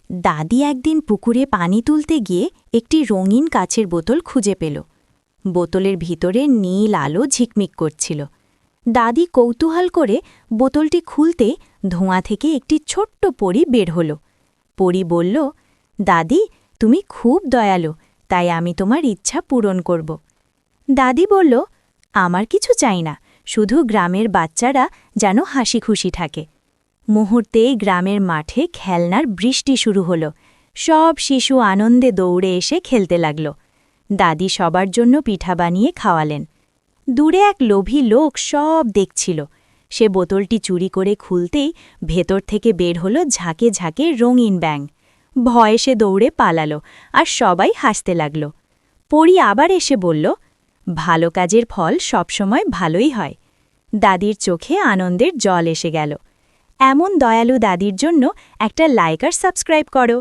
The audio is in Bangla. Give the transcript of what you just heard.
দাদি একদিন পুকুরে পানি তুলতে গিয়ে একটি রঙিন কাচের বোতল খুঁজে পেল। বোতলের ভিতরে নীল আলো ঝিকমিক করছিল। দাদি কৌতূহল করে বোতলটি খুলতে ধোঁয়া থেকে একটি ছোট্ট পরী বের হল। পরী বলল, দাদি, তুমি খুব দয়ালু, তাই আমি তোমার ইচ্ছা পূরণ করব। দাদি বলল, আমার কিছু চাই না, শুধু গ্রামের বাচ্চারা যেন হাসি খুশি থাকে। মুহূর্তেই গ্রামের মাঠে খেলনার বৃষ্টি শুরু হল। সব শিশু আনন্দে দৌড়ে এসে খেলতে লাগল। দাদি সবার জন্য পিঠা বানিয়ে খাওয়ালেন। দূরে এক লোভী লোক সব দেখছিল। সে বোতলটি চুরি করে খুলতেই ভেতর থেকে বের হলো ঝাঁকে ঝাঁকে রঙিন ব্যাঙ। ভয়ে সে দৌড়ে পালালো, আর সবাই হাসতে লাগল। পরী আবার এসে বলল, ভালো কাজের ফল সবসময় ভালোই হয়। দাদির চোখে আনন্দের জল এসে গেল। এমন দয়ালু দাদির জন্য একটা লাইক আর সাবস্ক্রাইব করো।